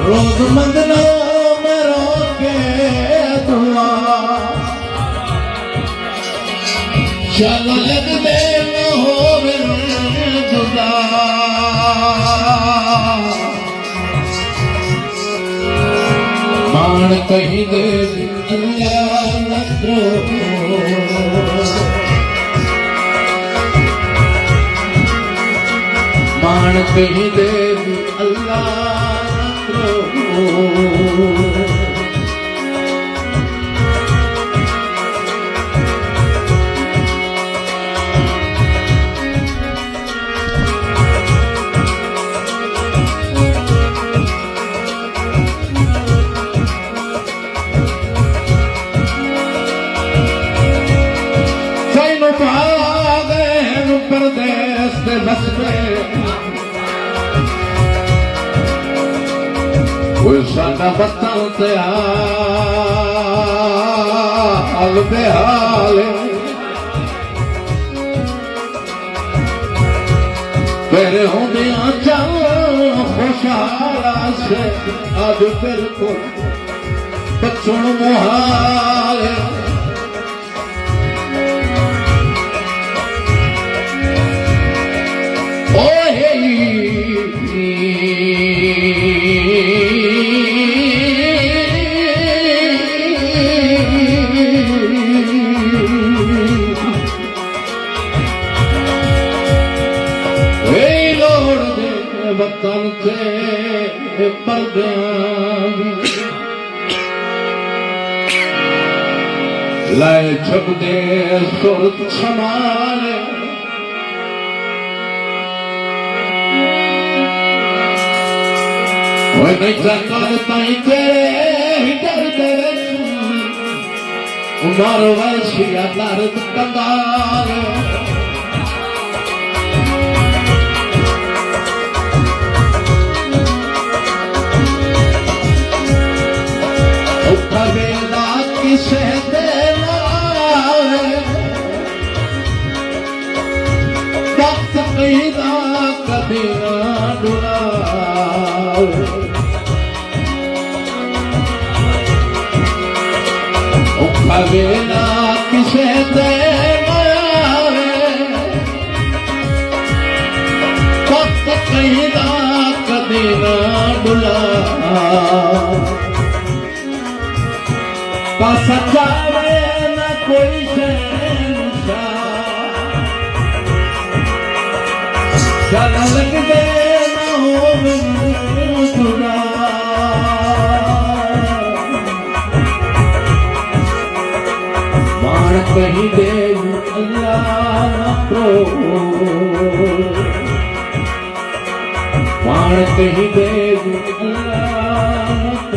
रोज मंगनों में रोके दुआ चल लग दे न हो जुदा मान कहीं दे मान कहीं दे अल्लाह परदेस दे बस कोई साडा वतन ते हाल बेहाल तेरे होंदियां चल खुशहाल से अज तेरे को बचन मुहाल वतन से लाए छप दे सुरत समारे नहीं कर ताई तेरे हिटर तेरे मारो वैशिया दर्द कंगाल वेदा किसे देना वक्त कहीदा कभी ना डुलाओ वेदा किसे देना वक्त कहीदा कभी ना डुलाओ सचावे न कोई चल लग दे न हो खुदा मान कहीं दे अल्लाह प्रो मान कहीं दे अल्लाह